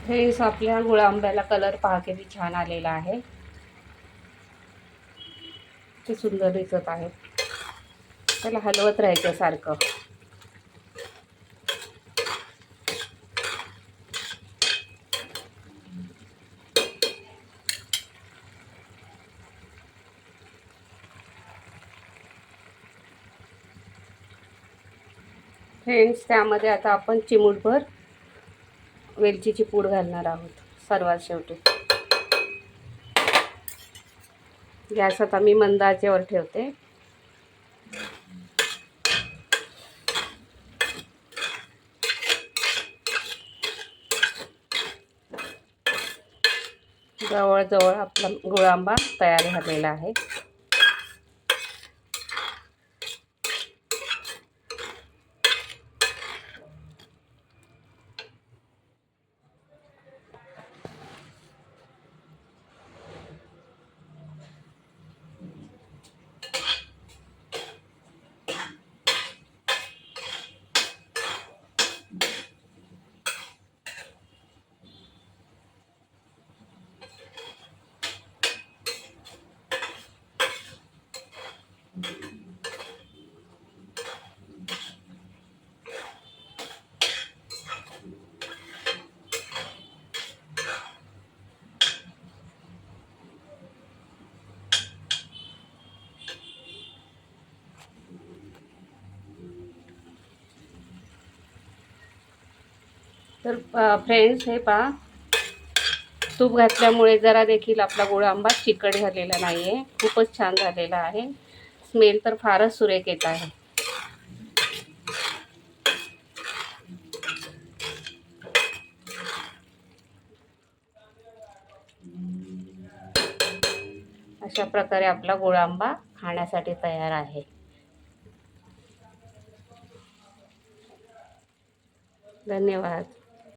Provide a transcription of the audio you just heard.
Friends, आपल्या गुळ आंब्याला कलर पहा किती छान आलेला आहे. किती सुंदर दिसत आहे. त्याला हलवत राहायचं सारखं. फ्रेंड्स, त्यामध्ये आता आपण चिमूटभर वेलचीची पूड घालणार आहोत सर्वात शेवटी. गॅस आता मी मंद आचेवर ठेवते. जवळजवळ आपला गुळ आंबा तयार झालेला आहे. तर फ्रेंड्स, हे पहा, तूप घातल्यामुळे जरा देखील आपला गुळ आंबा चिकट झालेला नाही आहे. खूपच छान झालेला आहे. स्मेल तर फारच सुरेख येत आहे. अशा प्रकारे आपला गुळ आंबा खाण्यासाठी तयार आहे. धन्यवाद.